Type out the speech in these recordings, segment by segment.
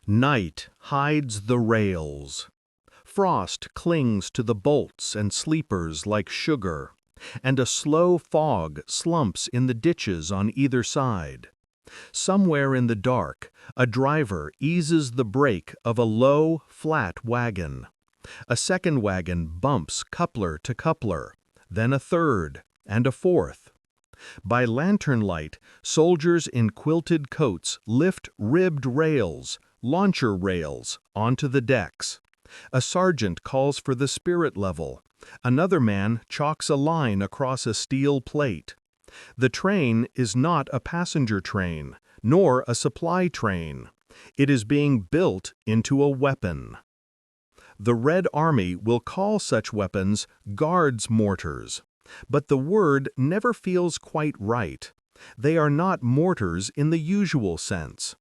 Night hides the rails. Frost clings to the bolts and sleepers like sugar, and a slow fog slumps in the ditches on either side. Somewhere in the dark, a driver eases the brake of a low, flat wagon. A second wagon bumps coupler to coupler, then a third, and a fourth. By lantern light, soldiers in quilted coats lift ribbed rails, launcher rails, onto the decks. A sergeant calls for the spirit level. Another man chalks a line across a steel plate. The train is not a passenger train, nor a supply train. It is being built into a weapon. The Red Army will call such weapons guards mortars, but the word never feels quite right. They are not mortars in the usual sense.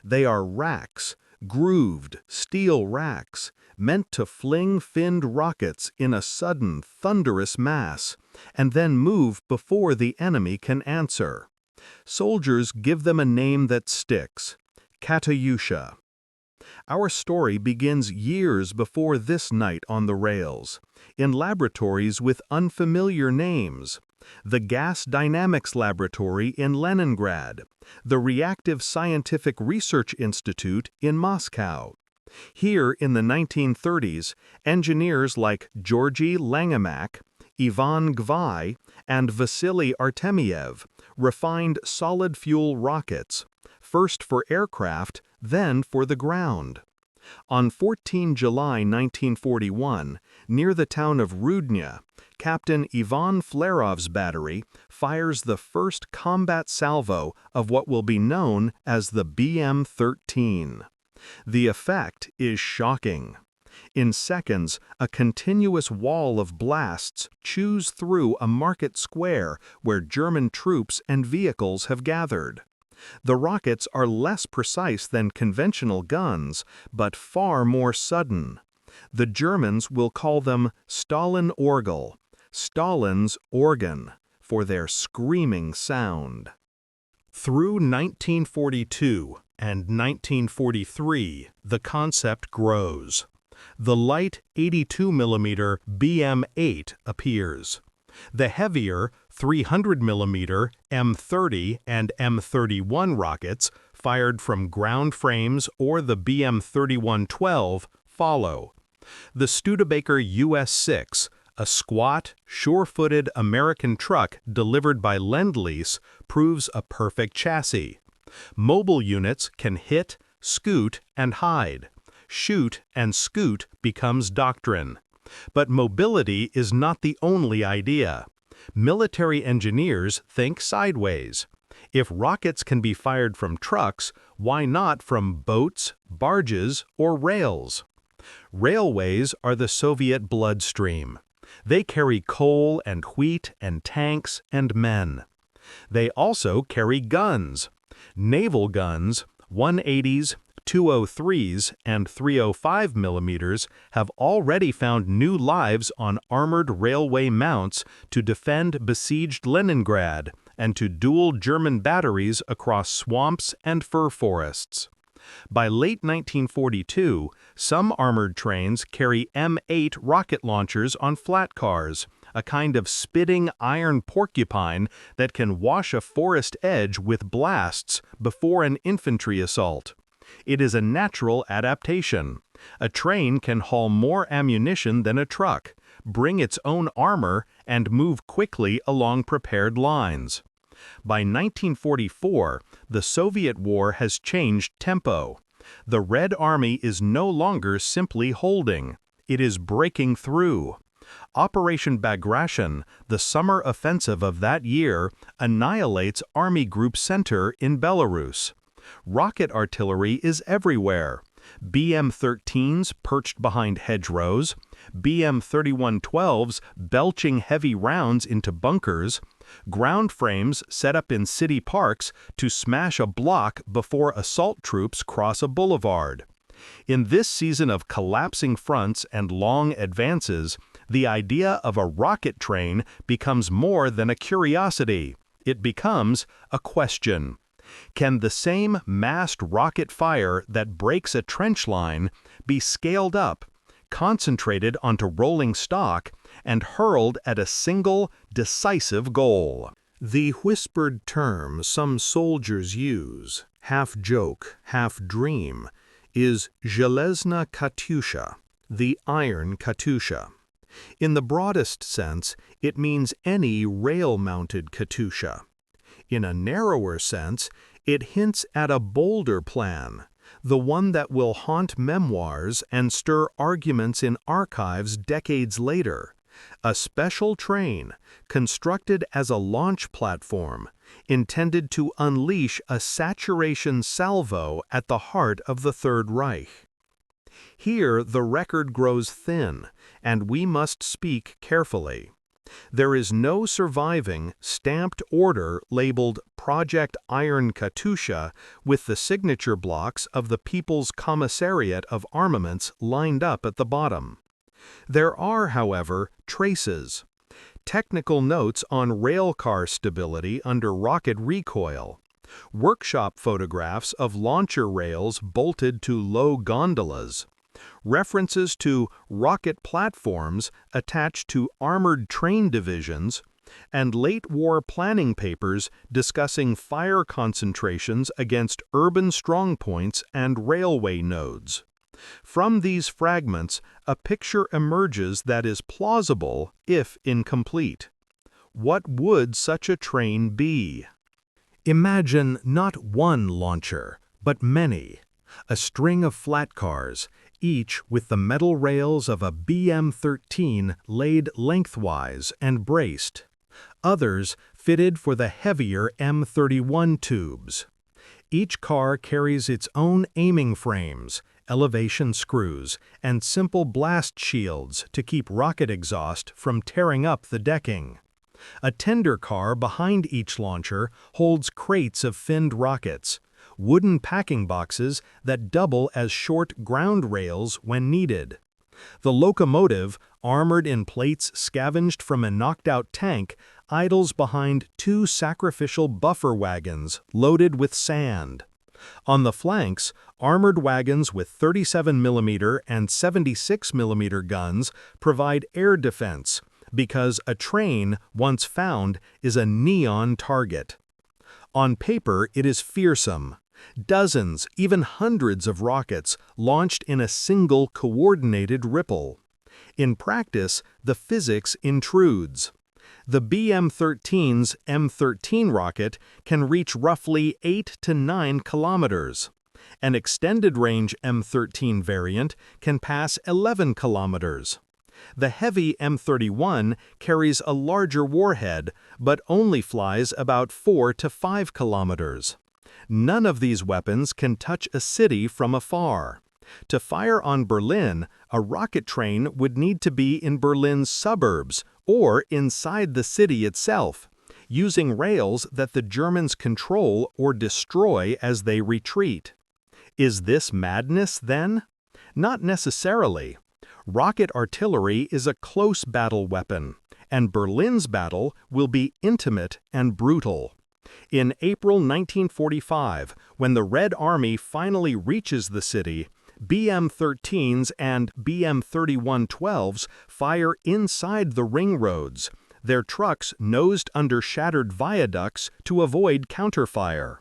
They are racks, grooved steel racks, meant to fling finned rockets in a sudden, thunderous mass, and then move before the enemy can answer. Soldiers give them a name that sticks: Katyusha. Our story begins years before this night on the rails, in laboratories with unfamiliar names. The Gas Dynamics Laboratory in Leningrad, the Reactive Scientific Research Institute in Moscow. Here in the 1930s, engineers like Georgy Langemak, Ivan Gvai, and Vasily Artemiev refined solid-fuel rockets, first for aircraft, then for the ground. On 14 July 1941, near the town of Rudnya, Captain Ivan Flerov's battery fires the first combat salvo of what will be known as the BM-13. The effect is shocking. In seconds, a continuous wall of blasts chews through a market square where German troops and vehicles have gathered. The rockets are less precise than conventional guns, but far more sudden. The Germans will call them Stalin Orgel, Stalin's organ, for their screaming sound. Through 1942 and 1943, the concept grows. The light 82mm BM-8 appears. The heavier 300mm M30 and M31 rockets, fired from ground frames or the BM-3112, follow. The Studebaker US-6, a squat, sure-footed American truck delivered by Lend-Lease, proves a perfect chassis. Mobile units can hit, scoot, and hide. Shoot and scoot becomes doctrine. But mobility is not the only idea. Military engineers think sideways. If rockets can be fired from trucks, why not from boats, barges, or rails? Railways are the Soviet bloodstream. They carry coal and wheat and tanks and men. They also carry guns. Naval guns, 180s, 203s, and 305mm, have already found new lives on armored railway mounts to defend besieged Leningrad and to duel German batteries across swamps and fir forests. By late 1942, some armored trains carry M8 rocket launchers on flatcars, a kind of spitting iron porcupine that can wash a forest edge with blasts before an infantry assault. It is a natural adaptation. A train can haul more ammunition than a truck, bring its own armor, and move quickly along prepared lines. By 1944, the Soviet war has changed tempo. The Red Army is no longer simply holding. It is breaking through. Operation Bagration, the summer offensive of that year, annihilates Army Group Center in Belarus. Rocket artillery is everywhere. BM-13s perched behind hedgerows, BM-3112s belching heavy rounds into bunkers, ground frames set up in city parks to smash a block before assault troops cross a boulevard. In this season of collapsing fronts and long advances, the idea of a rocket train becomes more than a curiosity. It becomes a question. Can the same massed rocket fire that breaks a trench line be scaled up, concentrated onto rolling stock, and hurled at a single, decisive goal? The whispered term some soldiers use, half joke, half dream, is Железная Katyusha, the Iron Katyusha. In the broadest sense, it means any rail-mounted Katyusha. In a narrower sense, it hints at a bolder plan, the one that will haunt memoirs and stir arguments in archives decades later. A special train, constructed as a launch platform, intended to unleash a saturation salvo at the heart of the Third Reich. Here the record grows thin, and we must speak carefully. There is no surviving, stamped order labeled Project Iron Katyusha with the signature blocks of the People's Commissariat of Armaments lined up at the bottom. There are, however, traces. Technical notes on railcar stability under rocket recoil. Workshop photographs of launcher rails bolted to low gondolas. References to rocket platforms attached to armored train divisions, and late war planning papers discussing fire concentrations against urban strongpoints and railway nodes. From these fragments, a picture emerges that is plausible, if incomplete. What would such a train be? Imagine not one launcher, but many. A string of flatcars, each with the metal rails of a BM-13 laid lengthwise and braced. Others fitted for the heavier M31 tubes. Each car carries its own aiming frames, elevation screws, and simple blast shields to keep rocket exhaust from tearing up the decking. A tender car behind each launcher holds crates of finned rockets, wooden packing boxes that double as short ground rails when needed. The locomotive, armored in plates scavenged from a knocked-out tank, idles behind two sacrificial buffer wagons loaded with sand. On the flanks, armored wagons with 37mm and 76mm guns provide air defense, because a train, once found, is a neon target. On paper, it is fearsome. Dozens, even hundreds of rockets launched in a single coordinated ripple. In practice, the physics intrudes. The BM-13's M13 rocket can reach roughly 8 to 9 kilometers. An extended-range M13 variant can pass 11 kilometers. The heavy M31 carries a larger warhead, but only flies about 4 to 5 kilometers. None of these weapons can touch a city from afar. To fire on Berlin, a rocket train would need to be in Berlin's suburbs or inside the city itself, using rails that the Germans control or destroy as they retreat. Is this madness, then? Not necessarily. Rocket artillery is a close battle weapon, and Berlin's battle will be intimate and brutal. In April 1945, when the Red Army finally reaches the city, BM-13s and BM-31-12s fire inside the ring roads, their trucks nosed under shattered viaducts to avoid counterfire.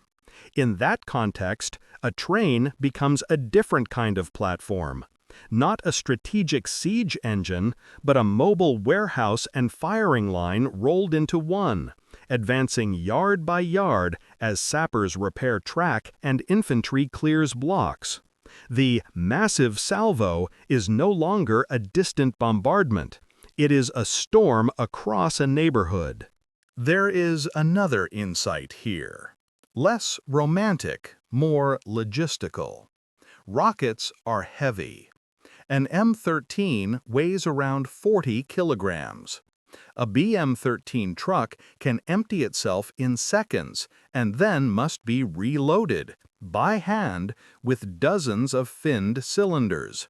In that context, a train becomes a different kind of platform. Not a strategic siege engine, but a mobile warehouse and firing line rolled into one, advancing yard by yard as sappers repair track and infantry clears blocks. The massive salvo is no longer a distant bombardment. It is a storm across a neighborhood. There is another insight here. Less romantic, more logistical. Rockets are heavy. An M13 weighs around 40 kilograms. A BM-13 truck can empty itself in seconds and then must be reloaded, by hand, with dozens of finned cylinders.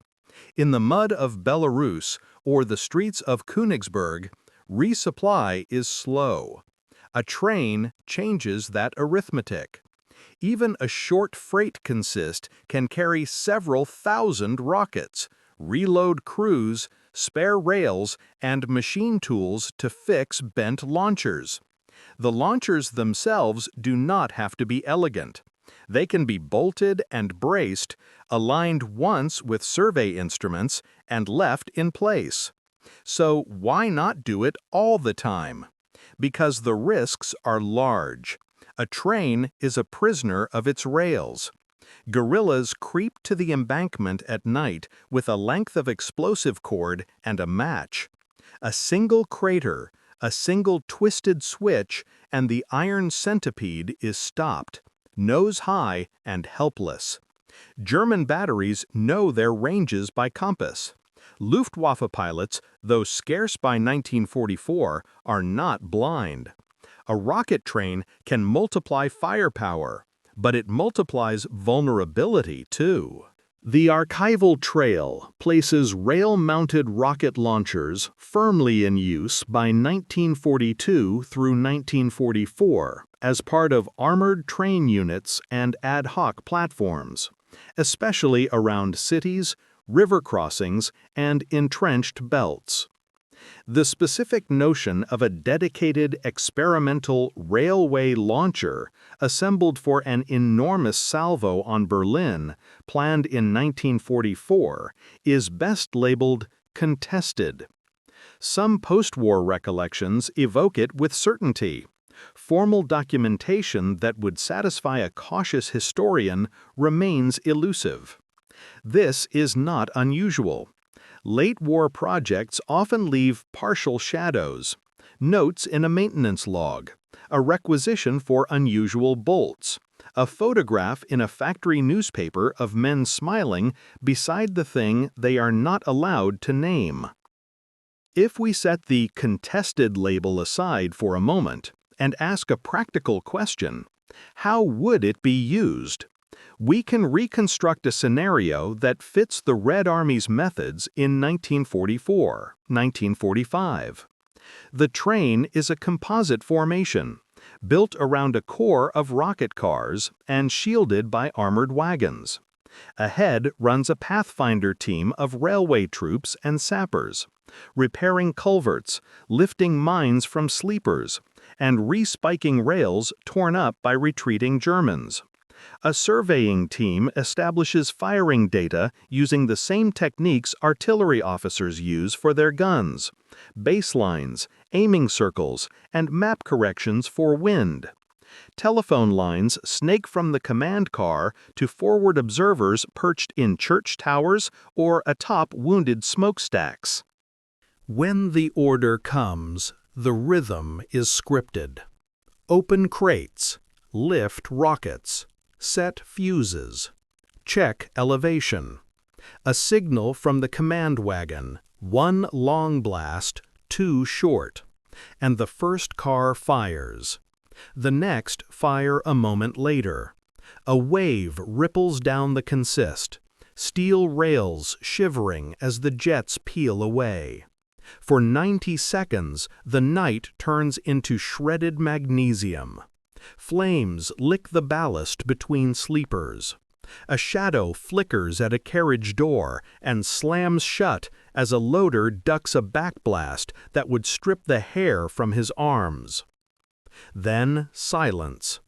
In the mud of Belarus or the streets of Königsberg, resupply is slow. A train changes that arithmetic. Even a short freight consist can carry several thousand rockets, reload crews, spare rails, and machine tools to fix bent launchers. The launchers themselves do not have to be elegant. They can be bolted and braced, aligned once with survey instruments, and left in place. So why not do it all the time? Because the risks are large. A train is a prisoner of its rails. Guerrillas creep to the embankment at night with a length of explosive cord and a match. A single crater, a single twisted switch, and the iron centipede is stopped, nose high and helpless. German batteries know their ranges by compass. Luftwaffe pilots, though scarce by 1944, are not blind. A rocket train can multiply firepower, but it multiplies vulnerability too. The archival trail places rail-mounted rocket launchers firmly in use by 1942 through 1944 as part of armored train units and ad hoc platforms, especially around cities, river crossings, and entrenched belts. The specific notion of a dedicated experimental railway launcher assembled for an enormous salvo on Berlin, planned in 1944, is best labeled contested. Some post-war recollections evoke it with certainty. Formal documentation that would satisfy a cautious historian remains elusive. This is not unusual. Late-war projects often leave partial shadows, notes in a maintenance log, a requisition for unusual bolts, a photograph in a factory newspaper of men smiling beside the thing they are not allowed to name. If we set the contested label aside for a moment and ask a practical question, how would it be used? We can reconstruct a scenario that fits the Red Army's methods in 1944, 1945. The train is a composite formation, built around a core of rocket cars and shielded by armored wagons. Ahead runs a Pathfinder team of railway troops and sappers, repairing culverts, lifting mines from sleepers, and respiking rails torn up by retreating Germans. A surveying team establishes firing data using the same techniques artillery officers use for their guns: baselines, aiming circles, and map corrections for wind. Telephone lines snake from the command car to forward observers perched in church towers or atop wounded smokestacks. When the order comes, the rhythm is scripted. Open crates, lift rockets, set fuses, check elevation. A signal from the command wagon, one long blast, two short, and the first car fires. The next fire a moment later. A wave ripples down the consist, steel rails shivering as the jets peel away. For 90 seconds, the night turns into shredded magnesium. Flames lick the ballast between sleepers. A shadow flickers at a carriage door and slams shut as a loader ducks a backblast that would strip the hair from his arms. Then silence.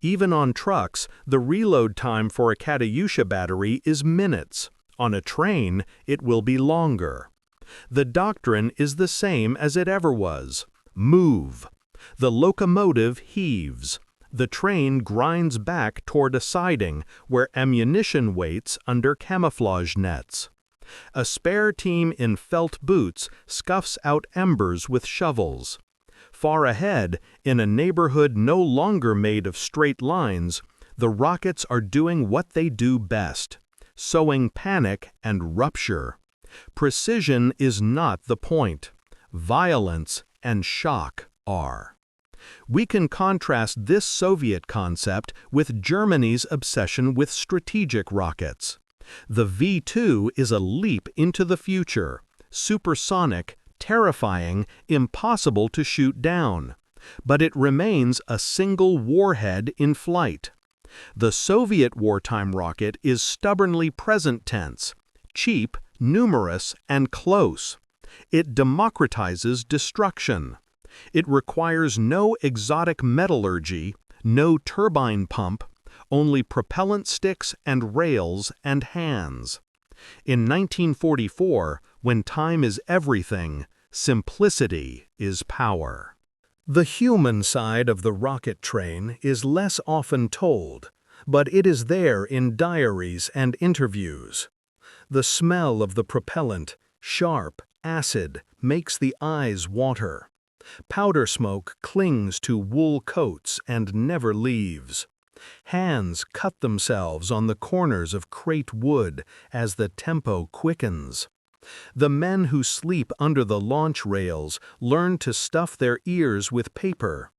Even on trucks, the reload time for a Katyusha battery is minutes. On a train, it will be longer. The doctrine is the same as it ever was. Move. The locomotive heaves. The train grinds back toward a siding where ammunition waits under camouflage nets. A spare team in felt boots scuffs out embers with shovels. Far ahead, in a neighborhood no longer made of straight lines, the rockets are doing what they do best: sowing panic and rupture. Precision is not the point. Violence and shock are. We can contrast this Soviet concept with Germany's obsession with strategic rockets. The V-2 is a leap into the future, supersonic, terrifying, impossible to shoot down. But it remains a single warhead in flight. The Soviet wartime rocket is stubbornly present tense, cheap, numerous, and close. It democratizes destruction. It requires no exotic metallurgy, no turbine pump, only propellant sticks and rails and hands. In 1944, when time is everything, simplicity is power. The human side of the rocket train is less often told, but it is there in diaries and interviews. The smell of the propellant, sharp, acid, makes the eyes water. Powder smoke clings to wool coats and never leaves. Hands cut themselves on the corners of crate wood as the tempo quickens. The men who sleep under the launch rails learn to stuff their ears with paper.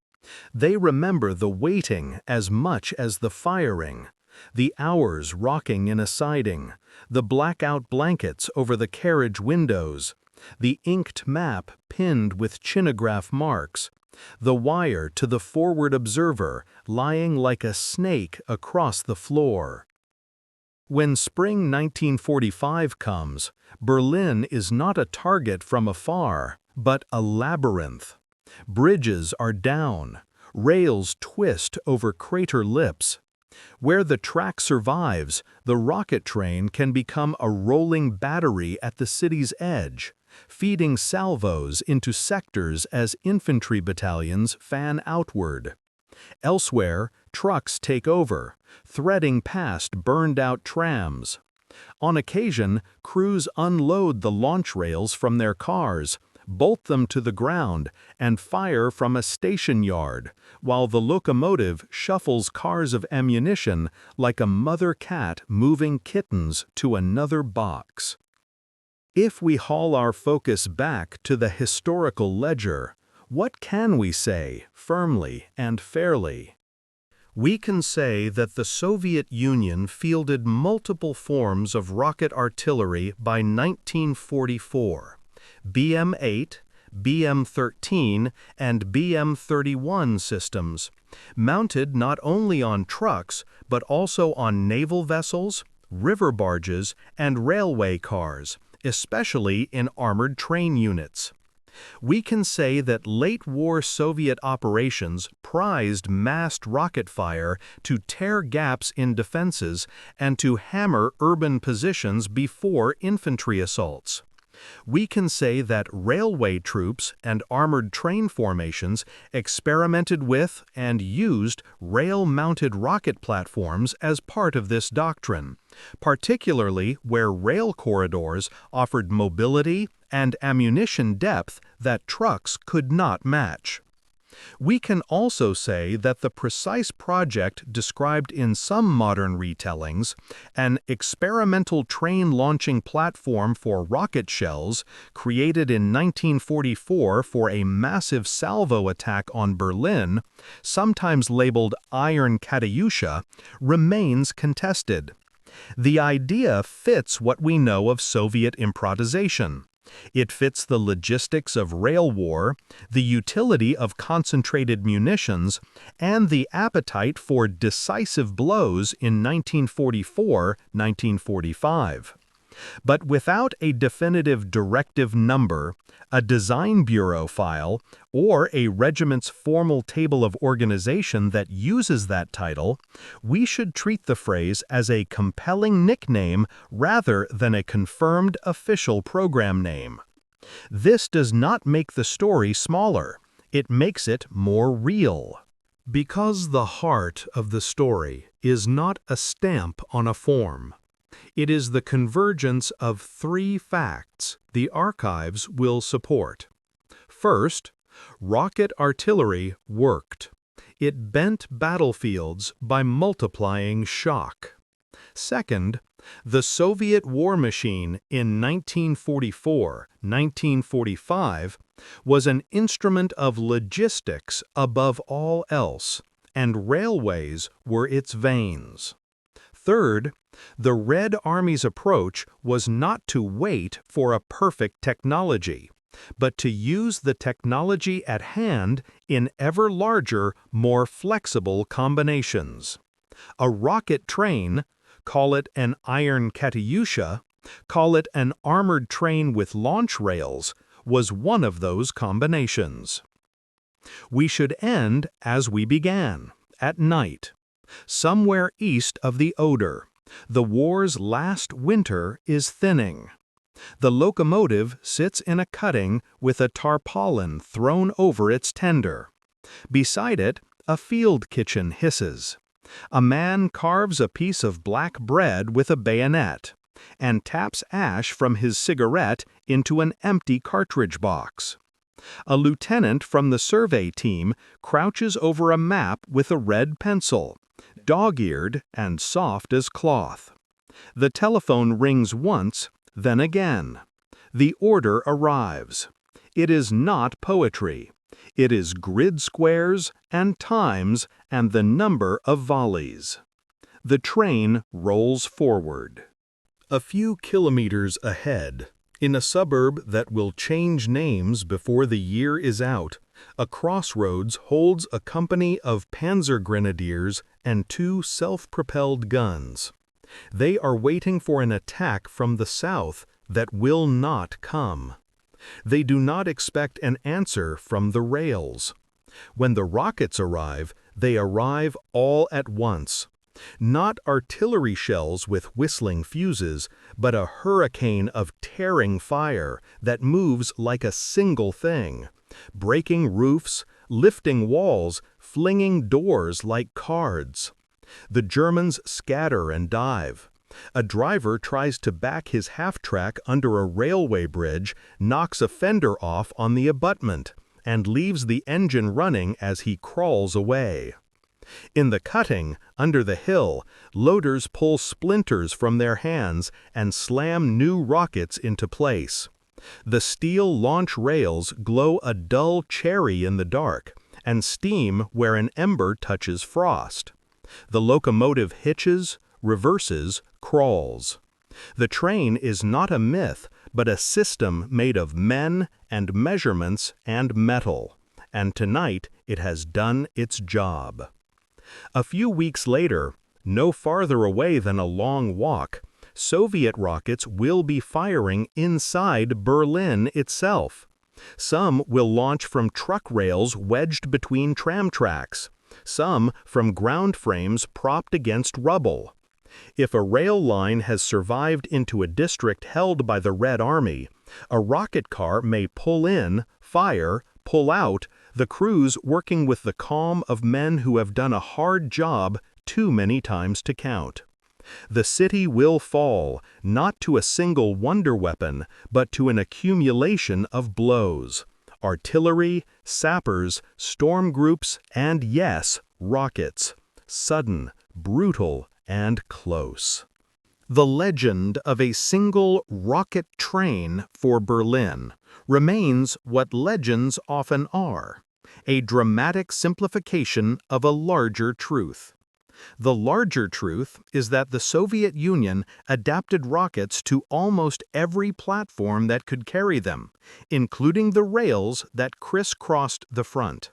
They remember the waiting as much as the firing, the hours rocking in a siding, the blackout blankets over the carriage windows, the inked map pinned with chinograph marks, the wire to the forward observer lying like a snake across the floor. When spring 1945 comes, Berlin is not a target from afar, but a labyrinth. Bridges are down, rails twist over crater lips. Where the track survives, the rocket train can become a rolling battery at the city's edge, feeding salvos into sectors as infantry battalions fan outward. Elsewhere, trucks take over, threading past burned-out trams. On occasion, crews unload the launch rails from their cars, bolt them to the ground, and fire from a station yard, while the locomotive shuffles cars of ammunition like a mother cat moving kittens to another box. If we haul our focus back to the historical ledger, what can we say firmly and fairly? We can say that the Soviet Union fielded multiple forms of rocket artillery by 1944. BM-8, BM-13, and BM-31 systems, mounted not only on trucks but also on naval vessels, river barges, and railway cars, especially in armored train units. We can say that late-war Soviet operations prized massed rocket fire to tear gaps in defenses and to hammer urban positions before infantry assaults. We can say that railway troops and armored train formations experimented with and used rail-mounted rocket platforms as part of this doctrine, particularly where rail corridors offered mobility and ammunition depth that trucks could not match. We can also say that the precise project described in some modern retellings, an experimental train launching platform for rocket shells created in 1944 for a massive salvo attack on Berlin, sometimes labeled Iron Katyusha, remains contested. The idea fits what we know of Soviet improvisation. It fits the logistics of rail war, the utility of concentrated munitions, and the appetite for decisive blows in 1944-1945. But without a definitive directive number, a design bureau file, or a regiment's formal table of organization that uses that title, we should treat the phrase as a compelling nickname rather than a confirmed official program name. This does not make the story smaller. It makes it more real. Because the heart of the story is not a stamp on a form. It is the convergence of three facts the archives will support. First, rocket artillery worked. It bent battlefields by multiplying shock. Second, the Soviet war machine in 1944-1945 was an instrument of logistics above all else, and railways were its veins. Third, the Red Army's approach was not to wait for a perfect technology, but to use the technology at hand in ever larger, more flexible combinations. A rocket train, call it an Iron Katyusha, call it an armored train with launch rails, was one of those combinations. We should end as we began, at night. Somewhere east of the Oder, the war's last winter is thinning. The locomotive sits in a cutting with a tarpaulin thrown over its tender. Beside it, a field kitchen hisses. A man carves a piece of black bread with a bayonet and taps ash from his cigarette into an empty cartridge box. A lieutenant from the survey team crouches over a map with a red pencil, dog-eared and soft as cloth. The telephone rings once, then again. The order arrives. It is not poetry. It is grid squares and times and the number of volleys. The train rolls forward. A few kilometers ahead, in a suburb that will change names before the year is out, a crossroads holds a company of panzer grenadiers and 2 self-propelled guns. They are waiting for an attack from the south that will not come. They do not expect an answer from the rails. When the rockets arrive, they arrive all at once. Not artillery shells with whistling fuses, but a hurricane of tearing fire that moves like a single thing, breaking roofs, lifting walls, flinging doors like cards. The Germans scatter and dive. A driver tries to back his half-track under a railway bridge, knocks a fender off on the abutment, and leaves the engine running as he crawls away. In the cutting, under the hill, loaders pull splinters from their hands and slam new rockets into place. The steel launch rails glow a dull cherry in the dark, and steam where an ember touches frost. The locomotive hitches, reverses, crawls. The train is not a myth, but a system made of men and measurements and metal, and tonight it has done its job. A few weeks later, no farther away than a long walk, Soviet rockets will be firing inside Berlin itself. Some will launch from truck rails wedged between tram tracks, some from ground frames propped against rubble. If a rail line has survived into a district held by the Red Army, a rocket car may pull in, fire, pull out, the crews working with the calm of men who have done a hard job too many times to count. The city will fall, not to a single wonder weapon, but to an accumulation of blows. Artillery, sappers, storm groups, and yes, rockets. Sudden, brutal, and close. The legend of a single rocket train for Berlin remains what legends often are, a dramatic simplification of a larger truth. The larger truth is that the Soviet Union adapted rockets to almost every platform that could carry them, including the rails that crisscrossed the front.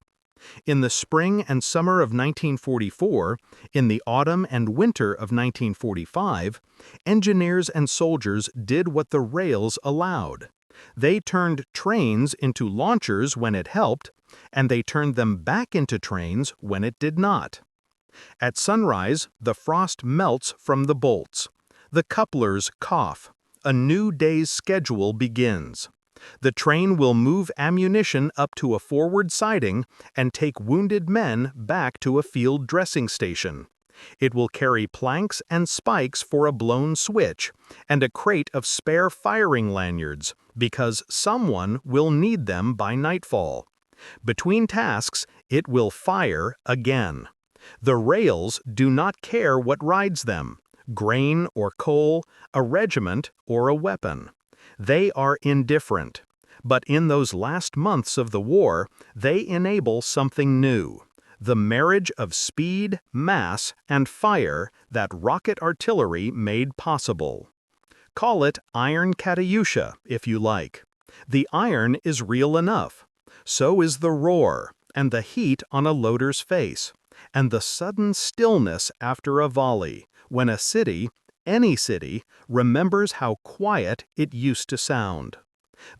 In the spring and summer of 1944, in the autumn and winter of 1945, engineers and soldiers did what the rails allowed. They turned trains into launchers when it helped, and they turned them back into trains when it did not. At sunrise, the frost melts from the bolts. The couplers cough. A new day's schedule begins. The train will move ammunition up to a forward siding and take wounded men back to a field dressing station. It will carry planks and spikes for a blown switch and a crate of spare firing lanyards because someone will need them by nightfall. Between tasks, it will fire again. The rails do not care what rides them, grain or coal, a regiment or a weapon. They are indifferent. But in those last months of the war, they enable something new, the marriage of speed, mass, and fire that rocket artillery made possible. Call it Iron Katyusha, if you like. The iron is real enough. So is the roar, and the heat on a loader's face, and the sudden stillness after a volley, when a city, any city, remembers how quiet it used to sound.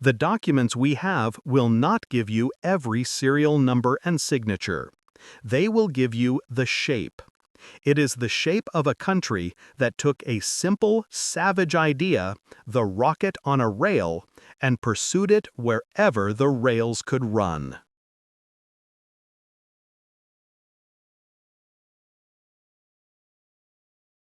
The documents we have will not give you every serial number and signature. They will give you the shape. It is the shape of a country that took a simple, savage idea, the rocket on a rail, and pursued it wherever the rails could run.